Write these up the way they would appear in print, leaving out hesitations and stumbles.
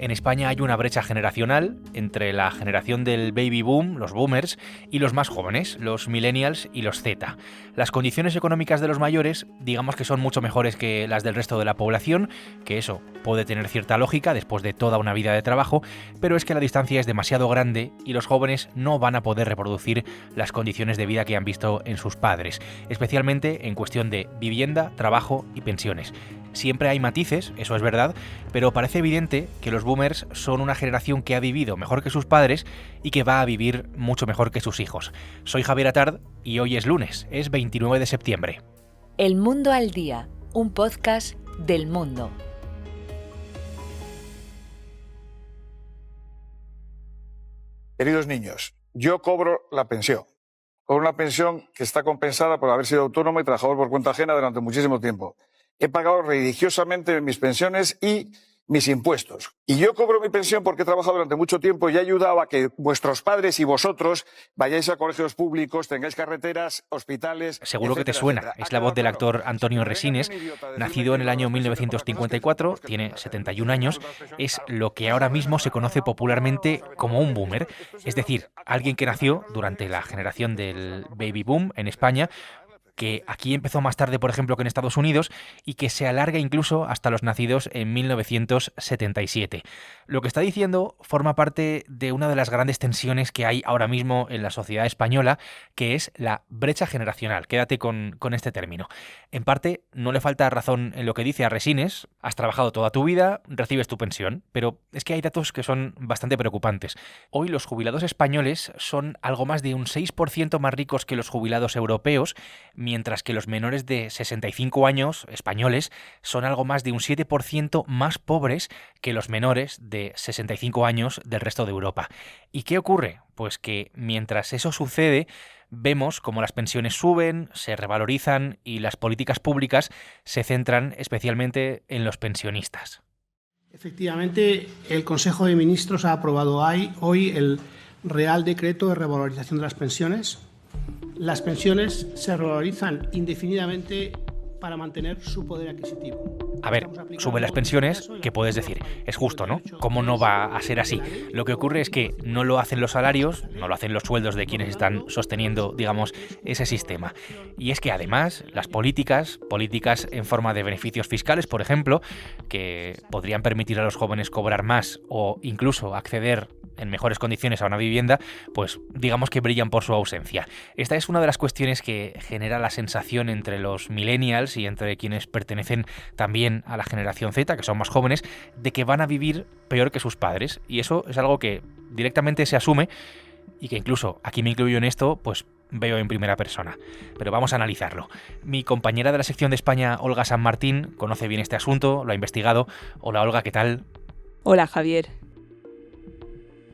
En España hay una brecha generacional entre la generación del baby boom, los boomers, y los más jóvenes, los millennials y los Z. Las condiciones económicas de los mayores, digamos que son mucho mejores que las del resto de la población, que eso puede tener cierta lógica después de toda una vida de trabajo, pero es que la distancia es demasiado grande y los jóvenes no van a poder reproducir las condiciones de vida que han visto en sus padres, especialmente en cuestión de vivienda, trabajo y pensiones. Siempre hay matices, eso es verdad, pero parece evidente que los boomers son una generación que ha vivido mejor que sus padres y que va a vivir mucho mejor que sus hijos. Soy Javier Atard y hoy es lunes, es 29 de septiembre. El Mundo al Día, un podcast del Mundo. Queridos niños, yo cobro la pensión. Cobro una pensión que está compensada por haber sido autónomo y trabajador por cuenta ajena durante muchísimo tiempo. He pagado religiosamente mis pensiones y mis impuestos. Y yo cobro mi pensión porque he trabajado durante mucho tiempo y he ayudado a que vuestros padres y vosotros vayáis a colegios públicos, tengáis carreteras, hospitales... Seguro que te suena. Es la voz del actor Antonio Resines, nacido en el año 1954, tiene 71 años, es lo que ahora mismo se conoce popularmente como un boomer, es decir, alguien que nació durante la generación del baby boom en España, que aquí empezó más tarde, por ejemplo, que en Estados Unidos, y que se alarga incluso hasta los nacidos en 1977. Lo que está diciendo forma parte de una de las grandes tensiones que hay ahora mismo en la sociedad española, que es la brecha generacional. Quédate con este término. En parte, no le falta razón en lo que dice a Resines. Has trabajado toda tu vida, recibes tu pensión, pero es que hay datos que son bastante preocupantes. Hoy los jubilados españoles son algo más de un 6% más ricos que los jubilados europeos, mientras que los menores de 65 años españoles son algo más de un 7% más pobres que los menores de 65 años del resto de Europa. ¿Y qué ocurre? Pues que mientras eso sucede, vemos como las pensiones suben, se revalorizan y las políticas públicas se centran especialmente en los pensionistas. Efectivamente, el Consejo de Ministros ha aprobado hoy el Real Decreto de Revalorización de las Pensiones. Las pensiones se revalorizan indefinidamente para mantener su poder adquisitivo. A ver, suben las pensiones, ¿qué puedes decir? Es justo, ¿no? ¿Cómo no va a ser así? Lo que ocurre es que no lo hacen los salarios, no lo hacen los sueldos de quienes están sosteniendo, digamos, ese sistema. Y es que además las políticas en forma de beneficios fiscales, por ejemplo, que podrían permitir a los jóvenes cobrar más o incluso acceder en mejores condiciones a una vivienda, pues digamos que brillan por su ausencia. Esta es una de las cuestiones que genera la sensación entre los millennials y entre quienes pertenecen también a la generación Z, que son más jóvenes, de que van a vivir peor que sus padres. Y eso es algo que directamente se asume y que incluso, aquí me incluyo en esto, pues veo en primera persona. Pero vamos a analizarlo. Mi compañera de la sección de España, Olga San Martín, conoce bien este asunto, lo ha investigado. Hola Olga, ¿qué tal? Hola Javier.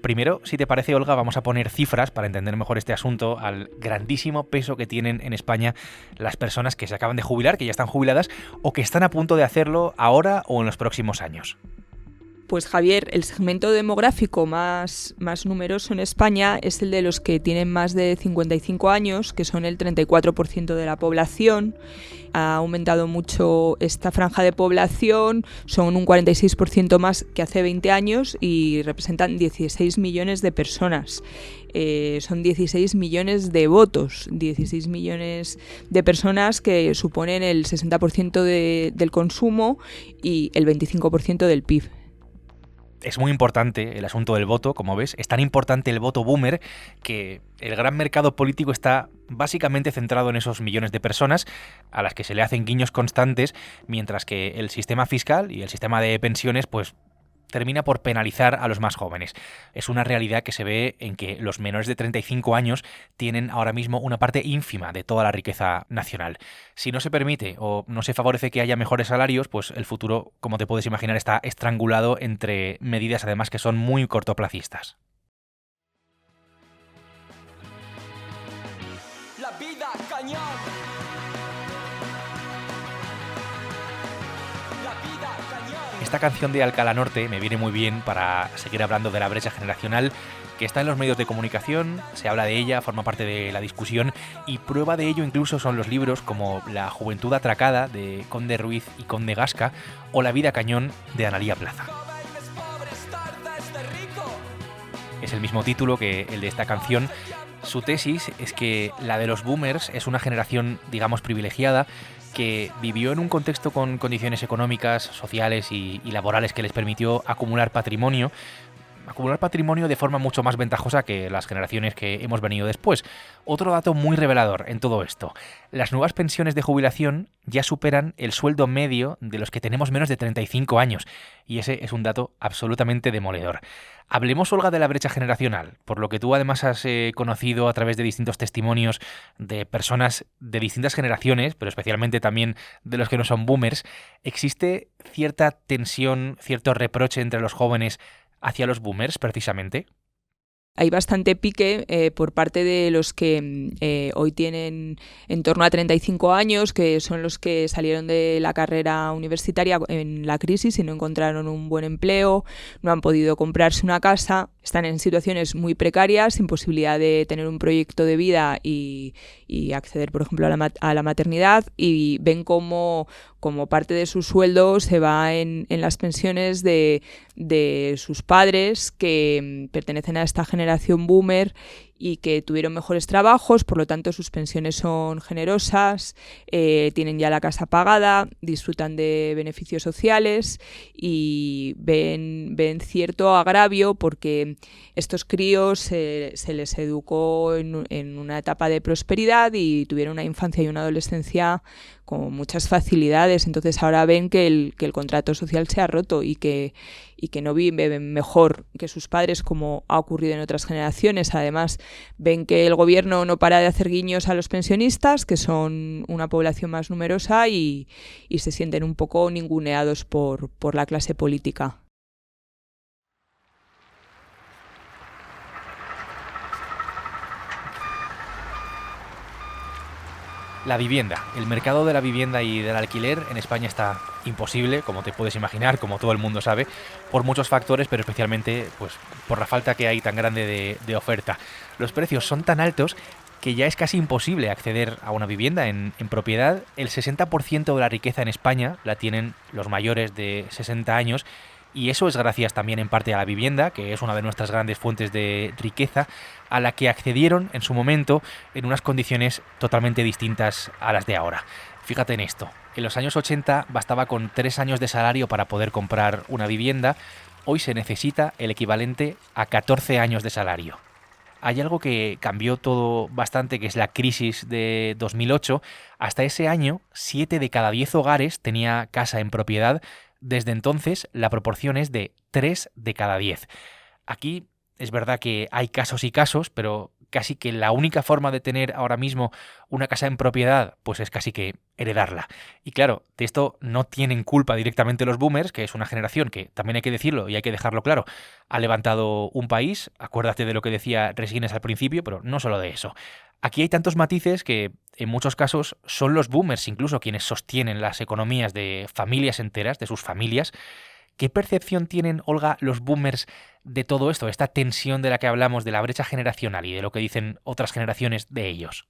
Primero, si te parece, Olga, vamos a poner cifras para entender mejor este asunto al grandísimo peso que tienen en España las personas que se acaban de jubilar, que ya están jubiladas o que están a punto de hacerlo ahora o en los próximos años. Pues Javier, el segmento demográfico más numeroso en España es el de los que tienen más de 55 años, que son el 34% de la población. Ha aumentado mucho esta franja de población, son un 46% más que hace 20 años y representan 16 millones de personas. Son 16 millones de votos, 16 millones de personas que suponen el 60% del consumo y el 25% del PIB. Es muy importante el asunto del voto, como ves. Es tan importante el voto boomer que el gran mercado político está básicamente centrado en esos millones de personas a las que se le hacen guiños constantes, mientras que el sistema fiscal y el sistema de pensiones, pues termina por penalizar a los más jóvenes. Es una realidad que se ve en que los menores de 35 años tienen ahora mismo una parte ínfima de toda la riqueza nacional. Si no se permite o no se favorece que haya mejores salarios, pues el futuro, como te puedes imaginar, está estrangulado entre medidas además que son muy cortoplacistas. La vida cañón. Esta canción de Alcalá Norte me viene muy bien para seguir hablando de la brecha generacional que está en los medios de comunicación, se habla de ella, forma parte de la discusión y prueba de ello incluso son los libros como La juventud atracada de Conde Ruiz y Conde Gasca o La vida cañón de Analía Plaza. es el mismo título que el de esta canción. Su tesis es que la de los boomers es una generación, digamos, privilegiada, que vivió en un contexto con condiciones económicas, sociales y laborales que les permitió acumular patrimonio de forma mucho más ventajosa que las generaciones que hemos venido después. Otro dato muy revelador en todo esto: las nuevas pensiones de jubilación ya superan el sueldo medio de los que tenemos menos de 35 años, y ese es un dato absolutamente demoledor. Hablemos, Olga, de la brecha generacional, por lo que tú además has conocido a través de distintos testimonios de personas de distintas generaciones, pero especialmente también de los que no son boomers. ¿Existe cierta tensión, cierto reproche entre los jóvenes hacia los boomers, precisamente? Hay bastante pique por parte de los que hoy tienen en torno a 35 años, que son los que salieron de la carrera universitaria en la crisis y no encontraron un buen empleo, no han podido comprarse una casa, están en situaciones muy precarias, sin posibilidad de tener un proyecto de vida y acceder, por ejemplo, a la maternidad, y ven como parte de su sueldo se va en las pensiones de sus padres, que pertenecen a esta generación boomer y que tuvieron mejores trabajos, por lo tanto sus pensiones son generosas, tienen ya la casa pagada, disfrutan de beneficios sociales y ven cierto agravio porque estos críos se les educó en una etapa de prosperidad y tuvieron una infancia y una adolescencia con muchas facilidades. Entonces ahora ven que el contrato social se ha roto y que no viven mejor que sus padres, como ha ocurrido en otras generaciones. Además, ven que el gobierno no para de hacer guiños a los pensionistas, que son una población más numerosa, y se sienten un poco ninguneados por la clase política. La vivienda. El mercado de la vivienda y del alquiler en España está imposible, como te puedes imaginar, como todo el mundo sabe, por muchos factores, pero especialmente pues, por la falta que hay tan grande de oferta. Los precios son tan altos que ya es casi imposible acceder a una vivienda en propiedad. El 60% de la riqueza en España la tienen los mayores de 60 años, y eso es gracias también en parte a la vivienda, que es una de nuestras grandes fuentes de riqueza, a la que accedieron en su momento en unas condiciones totalmente distintas a las de ahora. Fíjate en esto: en los años 80 bastaba con 3 años de salario para poder comprar una vivienda. Hoy se necesita el equivalente a 14 años de salario. Hay algo que cambió todo bastante, que es la crisis de 2008. Hasta ese año, 7 de cada 10 hogares tenía casa en propiedad. Desde entonces, la proporción es de 3 de cada 10. Aquí es verdad que hay casos y casos, pero casi que la única forma de tener ahora mismo una casa en propiedad, pues es casi que heredarla. Y claro, de esto no tienen culpa directamente los boomers, que es una generación que, también hay que decirlo y hay que dejarlo claro, ha levantado un país. Acuérdate de lo que decía Resines al principio, pero no solo de eso. Aquí hay tantos matices que en muchos casos son los boomers incluso quienes sostienen las economías de familias enteras, de sus familias. ¿Qué percepción tienen, Olga, los boomers de todo esto, esta tensión de la que hablamos, de la brecha generacional y de lo que dicen otras generaciones de ellos?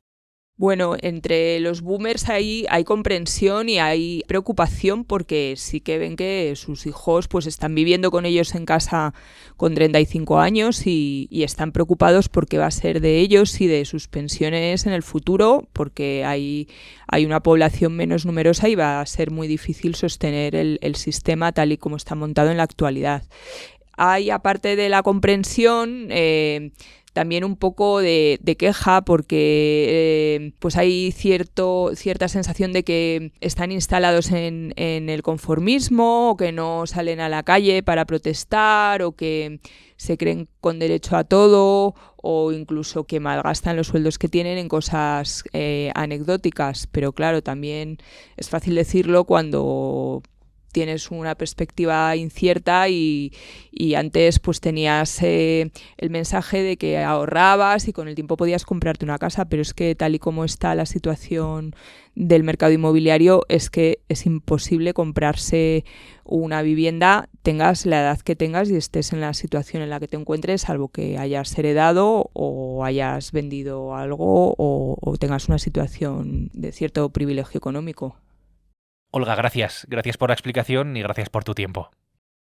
Bueno, entre los boomers hay comprensión y hay preocupación, porque sí que ven que sus hijos pues están viviendo con ellos en casa con 35 años y están preocupados por qué va a ser de ellos y de sus pensiones en el futuro, porque hay una población menos numerosa y va a ser muy difícil sostener el sistema tal y como está montado en la actualidad. Hay, aparte de la comprensión, también un poco de queja, porque pues hay cierta sensación de que están instalados en el conformismo, o que no salen a la calle para protestar, o que se creen con derecho a todo, o incluso que malgastan los sueldos que tienen en cosas anecdóticas. Pero claro, también es fácil decirlo cuando tienes una perspectiva incierta y antes pues tenías el mensaje de que ahorrabas y con el tiempo podías comprarte una casa, pero es que tal y como está la situación del mercado inmobiliario, es que es imposible comprarse una vivienda, tengas la edad que tengas y estés en la situación en la que te encuentres, salvo que hayas heredado o hayas vendido algo o tengas una situación de cierto privilegio económico. Olga, gracias. Gracias por la explicación y gracias por tu tiempo.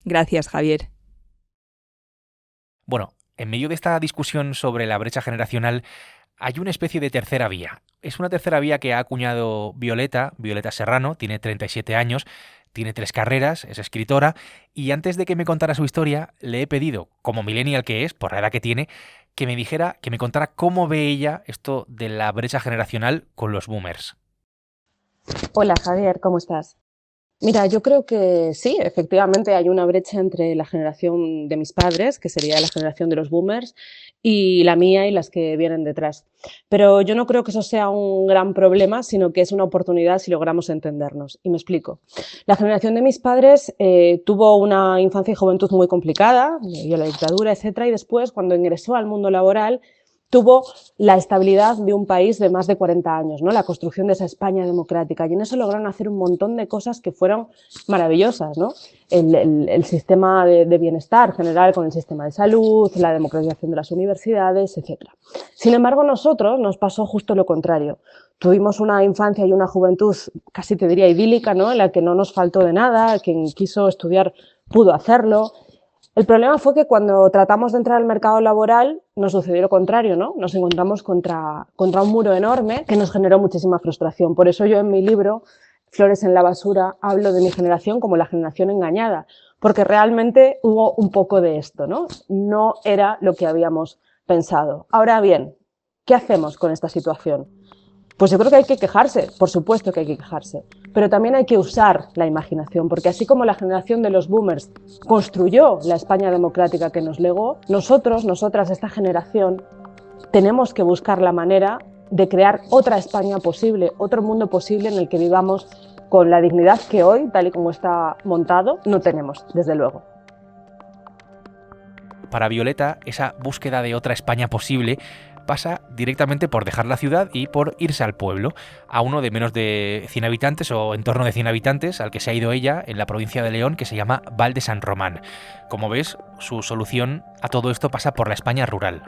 Gracias, Javier. Bueno, En medio de esta discusión sobre la brecha generacional hay una especie de tercera vía. Es una tercera vía que ha acuñado Violeta Serrano, tiene 37 años, tiene 3 carreras, es escritora, y antes de que me contara su historia, le he pedido, como millennial que es, por la edad que tiene, que me contara cómo ve ella esto de la brecha generacional con los boomers. Hola Javier, ¿cómo estás? Mira, yo creo que sí, efectivamente hay una brecha entre la generación de mis padres, que sería la generación de los boomers, y la mía y las que vienen detrás. Pero yo no creo que eso sea un gran problema, sino que es una oportunidad si logramos entendernos. Y me explico. La generación de mis padres tuvo una infancia y juventud muy complicada, vivió la dictadura, etcétera, y después, cuando ingresó al mundo laboral, tuvo la estabilidad de un país de más de 40 años, ¿no? La construcción de esa España democrática. Y en eso lograron hacer un montón de cosas que fueron maravillosas, ¿no? El sistema de bienestar general con el sistema de salud, la democratización de las universidades, etc. Sin embargo, nosotros nos pasó justo lo contrario. Tuvimos una infancia y una juventud, casi te diría idílica, ¿no? En la que no nos faltó de nada, quien quiso estudiar pudo hacerlo. El problema fue que cuando tratamos de entrar al mercado laboral nos sucedió lo contrario, ¿no? Nos encontramos contra un muro enorme que nos generó muchísima frustración. Por eso yo en mi libro, Flores en la basura, hablo de mi generación como la generación engañada, porque realmente hubo un poco de esto, ¿no? No era lo que habíamos pensado. Ahora bien, ¿qué hacemos con esta situación? Pues yo creo que hay que quejarse, por supuesto que hay que quejarse, pero también hay que usar la imaginación, porque así como la generación de los boomers construyó la España democrática que nos legó, nosotras, esta generación, tenemos que buscar la manera de crear otra España posible, otro mundo posible en el que vivamos con la dignidad que hoy, tal y como está montado, no tenemos, desde luego. Para Violeta, esa búsqueda de otra España posible pasa directamente por dejar la ciudad y por irse al pueblo, a uno de menos de 100 habitantes o en torno de 100 habitantes, al que se ha ido ella en la provincia de León, que se llama Val de San Román. Como ves, su solución a todo esto pasa por la España rural.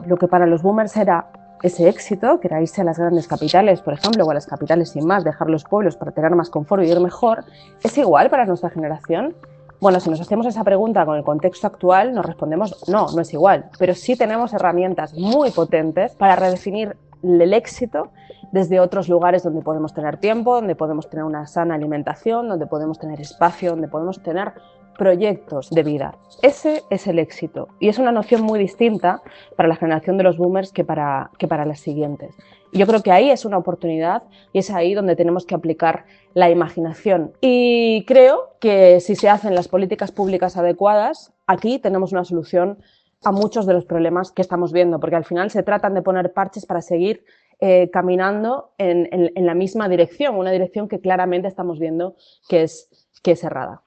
Lo que para los boomers era ese éxito, que era irse a las grandes capitales, por ejemplo, o a las capitales sin más, dejar los pueblos para tener más confort y vivir mejor, ¿es igual para nuestra generación? Bueno, si nos hacemos esa pregunta con el contexto actual, nos respondemos no, no es igual, pero sí tenemos herramientas muy potentes para redefinir el éxito desde otros lugares donde podemos tener tiempo, donde podemos tener una sana alimentación, donde podemos tener espacio, donde podemos tener proyectos de vida. Ese es el éxito y es una noción muy distinta para la generación de los boomers que para las siguientes. Yo creo que ahí es una oportunidad y es ahí donde tenemos que aplicar la imaginación. Y creo que si se hacen las políticas públicas adecuadas, aquí tenemos una solución a muchos de los problemas que estamos viendo, porque al final se tratan de poner parches para seguir caminando en la misma dirección, una dirección que claramente estamos viendo que es errada.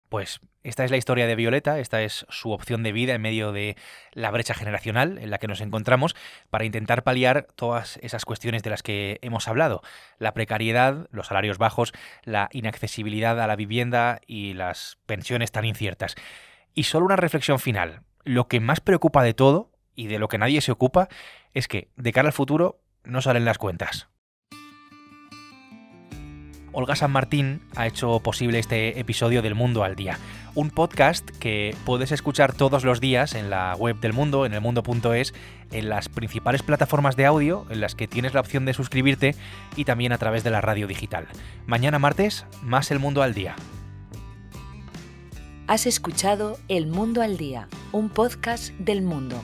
Pues esta es la historia de Violeta, esta es su opción de vida en medio de la brecha generacional en la que nos encontramos para intentar paliar todas esas cuestiones de las que hemos hablado. La precariedad, los salarios bajos, la inaccesibilidad a la vivienda y las pensiones tan inciertas. Y solo una reflexión final. Lo que más preocupa de todo, y de lo que nadie se ocupa, es que de cara al futuro no salen las cuentas. Olga San Martín ha hecho posible este episodio del Mundo al Día, un podcast que puedes escuchar todos los días en la web del Mundo, en elmundo.es, en las principales plataformas de audio en las que tienes la opción de suscribirte y también a través de la radio digital. Mañana martes, más El Mundo al Día. Has escuchado El Mundo al Día, un podcast del Mundo.